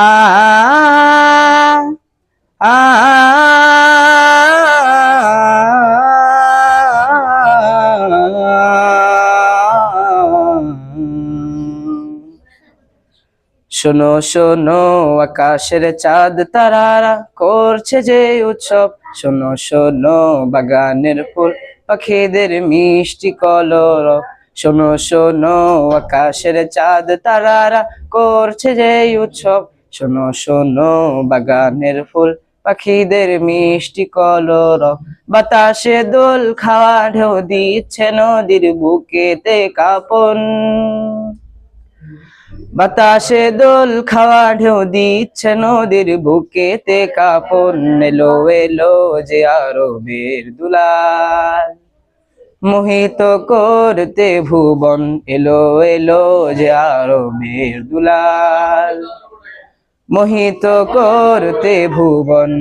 আ আ শোনো শোনো আকাশের চাঁদ তারারা করছে যে উৎসব, শোনো শোনো বাগানের ফুল পাখিদের মিষ্টি কলরব, শোনো শোনো আকাশের চাঁদ তারারা করছে যে উৎসব, শোনো শোনো বাগানের ফুল পাখিদের মিষ্টি কলরব। বাতাসে দোল খাওয়া ঢেউ দিচ্ছে নদীর বুকেতে কাঁপন, বাতাসে দোল খাওয়া ঢেউ দিচ্ছে নদীর বুকেতে কাঁপন। এলো এলো যে আরবের দুলাল, মোহিত করতে ভুবন, এলো এলো যে আরবের দুলাল, মোহিত করতে ভুবন।